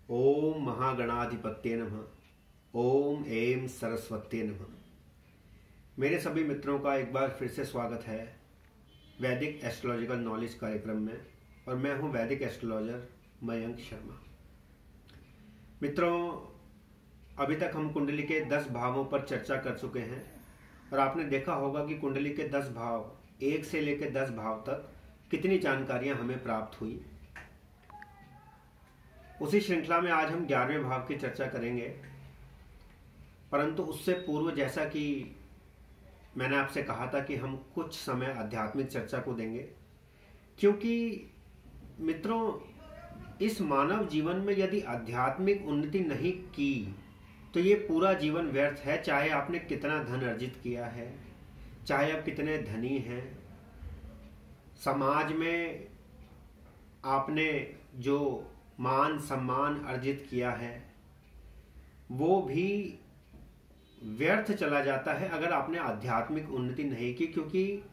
ओम महागणाधिपत्ये नमः। ओम ऐं सरस्वत्ये नमः। मेरे सभी मित्रों का एक बार फिर से स्वागत है वैदिक एस्ट्रोलॉजिकल नॉलेज कार्यक्रम में, और मैं हूं वैदिक एस्ट्रोलॉजर मयंक शर्मा। मित्रों, अभी तक हम कुंडली के 10 भावों पर चर्चा कर चुके हैं, और आपने देखा होगा कि कुंडली के 10 भाव 1 से लेकर 10 भाव तक कितनी जानकारियां हमें प्राप्त हुई। उसी श्रृंखला में आज हम 11वें भाव की चर्चा करेंगे, परंतु उससे पूर्व जैसा कि मैंने आपसे कहा था कि हम कुछ समय आध्यात्मिक चर्चा को देंगे, क्योंकि मित्रों इस मानव जीवन में यदि आध्यात्मिक उन्नति नहीं की तो ये पूरा जीवन व्यर्थ है। चाहे आपने कितना धन अर्जित किया है, चाहे आप कितने धनी हैं, समाज में आपने जो मान सम्मान अर्जित किया है वो भी व्यर्थ चला जाता है अगर आपने आध्यात्मिक उन्नति नहीं की, क्योंकि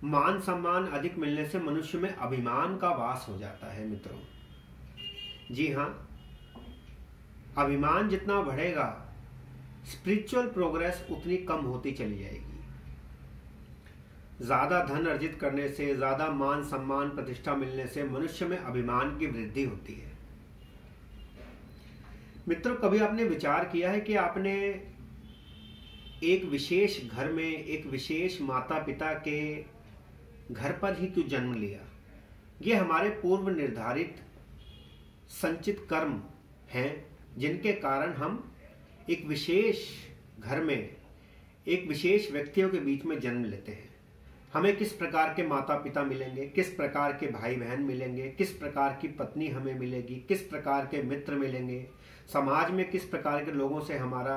मान सम्मान अधिक मिलने से मनुष्य में अभिमान का वास हो जाता है। मित्रों, जी हाँ, अभिमान जितना बढ़ेगा स्पिरिचुअल प्रोग्रेस उतनी कम होती चली जाएगी। ज्यादा धन अर्जित करने से, ज्यादा मान सम्मान प्रतिष्ठा मिलने से मनुष्य में अभिमान की वृद्धि होती है। मित्रों, कभी आपने विचार किया है कि आपने एक विशेष घर में एक विशेष माता पिता के घर पर ही क्यों जन्म लिया? ये हमारे पूर्व निर्धारित संचित कर्म हैं, जिनके कारण हम एक विशेष घर में एक विशेष व्यक्तियों के बीच में जन्म लेते हैं। हमें किस प्रकार के माता पिता मिलेंगे, किस प्रकार के भाई बहन मिलेंगे, किस प्रकार की पत्नी हमें मिलेगी, किस प्रकार के मित्र मिलेंगे, समाज में किस प्रकार के लोगों से हमारा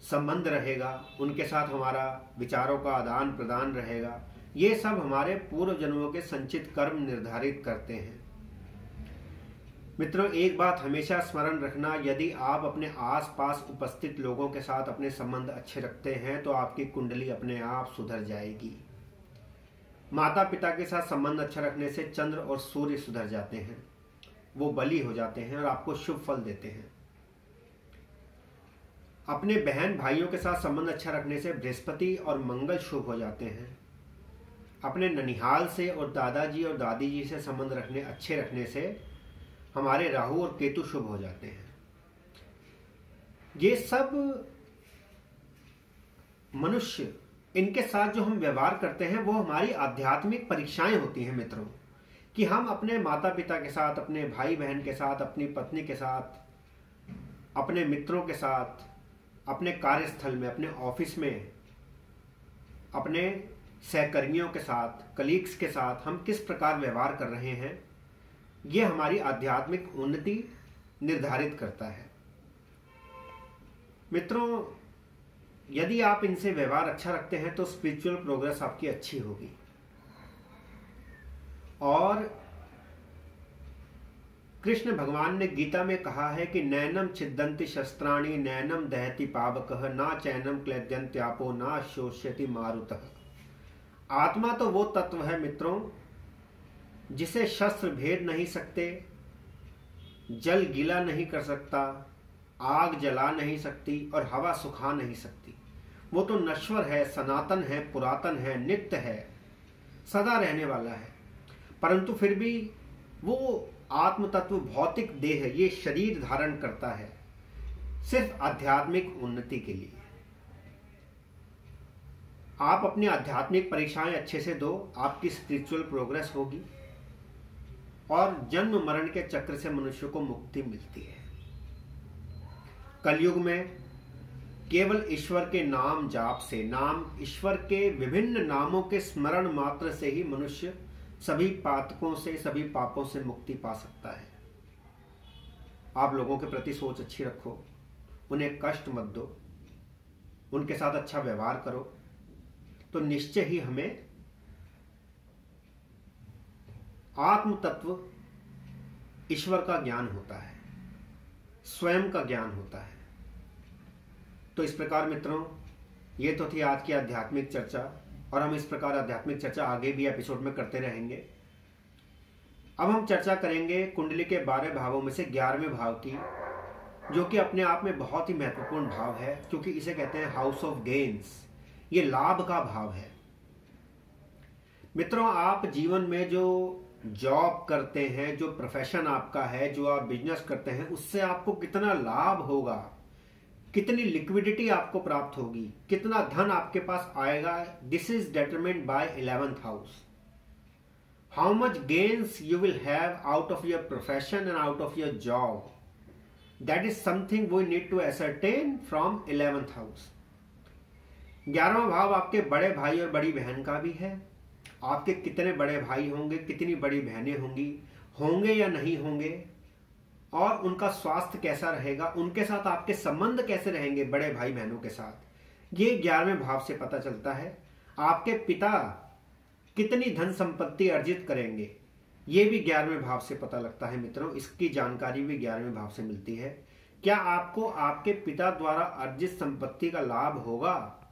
संबंध रहेगा, उनके साथ हमारा विचारों का आदान प्रदान रहेगा, ये सब हमारे पूर्व जन्मों के संचित कर्म निर्धारित करते हैं। मित्रों, एक बात हमेशा स्मरण रखना, यदि आप अपने आसपास उपस्थित लोगों के साथ अपने संबंध अच्छे रखते हैं तो आपकी कुंडली अपने आप सुधर जाएगी। माता पिता के साथ संबंध अच्छा रखने से चंद्र और सूर्य सुधर जाते हैं, वो बली हो जाते हैं और आपको शुभ फल देते हैं। अपने बहन भाइयों के साथ संबंध अच्छा रखने से बृहस्पति और मंगल शुभ हो जाते हैं। अपने ननिहाल से और दादाजी और दादी जी से संबंध अच्छे रखने से हमारे राहु और केतु शुभ हो जाते हैं। ये सब मनुष्य, इनके साथ जो हम व्यवहार करते हैं वो हमारी आध्यात्मिक परीक्षाएं होती हैं। मित्रों, कि हम अपने माता पिता के साथ, अपने भाई बहन के साथ, अपनी पत्नी के साथ, अपने मित्रों के साथ, अपने कार्यस्थल में, अपने ऑफिस में, अपने सहकर्मियों के साथ, कलीग्स के साथ हम किस प्रकार व्यवहार कर रहे हैं, यह हमारी आध्यात्मिक उन्नति निर्धारित करता है। मित्रों, यदि आप इनसे व्यवहार अच्छा रखते हैं तो स्पिरिचुअल प्रोग्रेस आपकी अच्छी होगी। और कृष्ण भगवान ने गीता में कहा है कि नैनम छिद्दन्ति शस्त्राणि नैनम दहति पावकः ना चैनम क्लेद्यन्त्यापो ना शोष्यति मारुतः। आत्मा तो वो तत्व है मित्रों जिसे शस्त्र भेद नहीं सकते, जल गीला नहीं कर सकता, आग जला नहीं सकती और हवा सुखा नहीं सकती। वो तो नश्वर है, सनातन है, पुरातन है, नित्य है, सदा रहने वाला है। परंतु फिर भी वो आत्म तत्व भौतिक देह, ये शरीर धारण करता है सिर्फ आध्यात्मिक उन्नति के लिए। आप अपनी आध्यात्मिक परीक्षाएं अच्छे से दो, आपकी स्पिरिचुअल प्रोग्रेस होगी और जन्म मरण के चक्र से मनुष्य को मुक्ति मिलती है। कलयुग में केवल ईश्वर के नाम जाप से, ईश्वर के विभिन्न नामों के स्मरण मात्र से ही मनुष्य सभी पातकों से, सभी पापों से मुक्ति पा सकता है। आप लोगों के प्रति सोच अच्छी रखो, उन्हें कष्ट मत दो, उनके साथ अच्छा व्यवहार करो, तो निश्चय ही हमें आत्म तत्व ईश्वर का ज्ञान होता है, स्वयं का ज्ञान होता है। तो इस प्रकार मित्रों, ये तो थी आज की आध्यात्मिक चर्चा, और हम इस प्रकार आध्यात्मिक चर्चा आगे भी एपिसोड में करते रहेंगे। अब हम चर्चा करेंगे कुंडली के 12 भावों में से 11वें भाव की, जो कि अपने आप में बहुत ही महत्वपूर्ण भाव है, क्योंकि इसे कहते हैं हाउस ऑफ गेन्स। ये लाभ का भाव है। मित्रों, आप जीवन में जो जॉब करते हैं, जो प्रोफेशन आपका है, जो आप बिजनेस करते हैं, उससे आपको कितना लाभ होगा, कितनी लिक्विडिटी आपको प्राप्त होगी, कितना धन आपके पास आएगा, this is determined by 11th house. How much gains you will have out of your profession and out of your job, that is something we need to ascertain from 11th house. 11वां भाव आपके बड़े भाई और बड़ी बहन का भी है। आपके कितने बड़े भाई होंगे, कितनी बड़ी बहनें होंगे या नहीं होंगे, और उनका स्वास्थ्य कैसा रहेगा, उनके साथ आपके संबंध कैसे रहेंगे बड़े भाई बहनों के साथ, ये 11वें भाव से पता चलता है। आपके पिता कितनी धन संपत्ति अर्जित करेंगे, ये भी 11वें भाव से पता लगता है। मित्रों, इसकी जानकारी भी 11वें भाव से मिलती है। क्या आपको आपके पिता द्वारा अर्जित संपत्ति का लाभ होगा,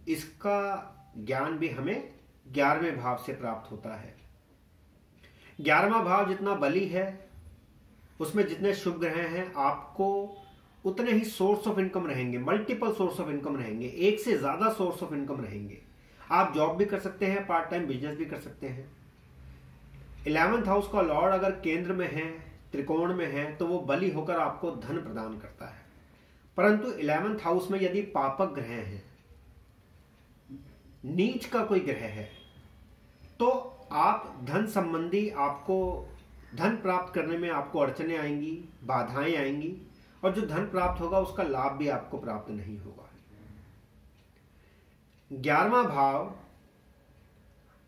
इसका ज्ञान भी हमें 11वें भाव से प्राप्त होता है। 11वां भाव जितना बली है, उसमें जितने शुभ ग्रह हैं, आपको उतने ही सोर्स ऑफ इनकम रहेंगे, मल्टीपल सोर्स ऑफ इनकम रहेंगे, एक से ज्यादा सोर्स ऑफ इनकम रहेंगे। आप जॉब भी कर सकते हैं, पार्ट टाइम बिजनेस भी कर सकते हैं। 11th हाउस का लॉर्ड अगर केंद्र में है, त्रिकोण में है, तो वो बली होकर आपको धन प्रदान करता है। परंतु 11th हाउस में यदि पापक ग्रह हैं, नीच का कोई ग्रह है, तो आप धन संबंधी, आपको धन प्राप्त करने में आपको अड़चने आएंगी, बाधाएं आएंगी, और जो धन प्राप्त होगा उसका लाभ भी आपको प्राप्त नहीं होगा। 11वां भाव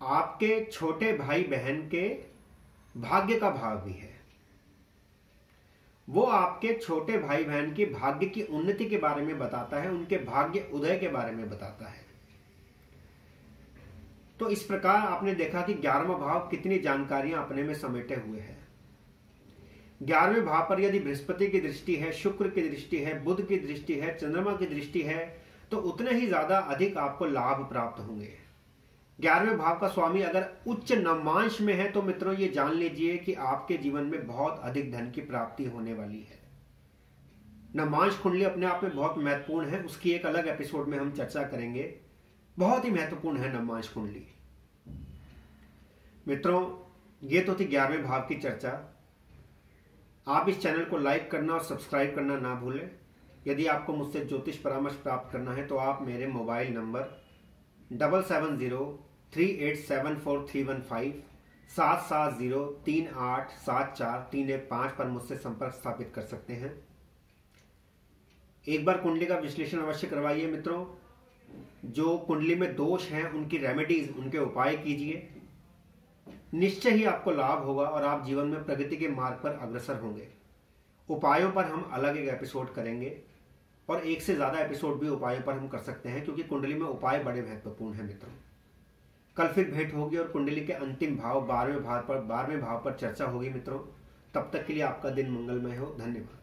आपके छोटे भाई बहन के भाग्य का भाव भी है। वो आपके छोटे भाई बहन के भाग्य की उन्नति के बारे में बताता है, उनके भाग्य उदय के बारे में बताता है। तो इस प्रकार आपने देखा कि 11वां भाव कितनी जानकारियां अपने में समेटे हुए है। 11वें भाव पर यदि बृहस्पति की दृष्टि है, शुक्र की दृष्टि है, बुध की दृष्टि है, चंद्रमा की दृष्टि है, तो उतने ही ज्यादा अधिक आपको लाभ प्राप्त होंगे। 11वें भाव का स्वामी अगर उच्च नवमांश में है, तो मित्रों ये जान लीजिए कि आपके जीवन में बहुत अधिक धन की प्राप्ति होने वाली है। नवमांश कुंडली अपने आप में बहुत महत्वपूर्ण है, उसकी एक अलग एपिसोड में हम चर्चा करेंगे। बहुत ही महत्वपूर्ण है नवमांश कुंडली। मित्रों, ये तो थी 11वें भाव की चर्चा। आप इस चैनल को लाइक करना और सब्सक्राइब करना ना भूलें। यदि आपको मुझसे ज्योतिष परामर्श प्राप्त करना है, तो आप मेरे मोबाइल नंबर 7703874315 7703874315 पर मुझसे संपर्क स्थापित कर सकते हैं। एक बार कुंडली का विश्लेषण अवश्य करवाइए मित्रों। जो कुंडली में दोष हैं, उनकी रेमेडीज, उनके उपाय कीजिए। निश्चय ही आपको लाभ होगा और आप जीवन में प्रगति के मार्ग पर अग्रसर होंगे। उपायों पर हम अलग एक एपिसोड करेंगे, और एक से ज्यादा एपिसोड भी उपायों पर हम कर सकते हैं, क्योंकि कुंडली में उपाय बड़े महत्वपूर्ण हैं मित्रों। कल फिर भेंट होगी और कुंडली के अंतिम भाव 12वें भाव पर चर्चा होगी मित्रों। तब तक के लिए आपका दिन मंगलमय हो। धन्यवाद।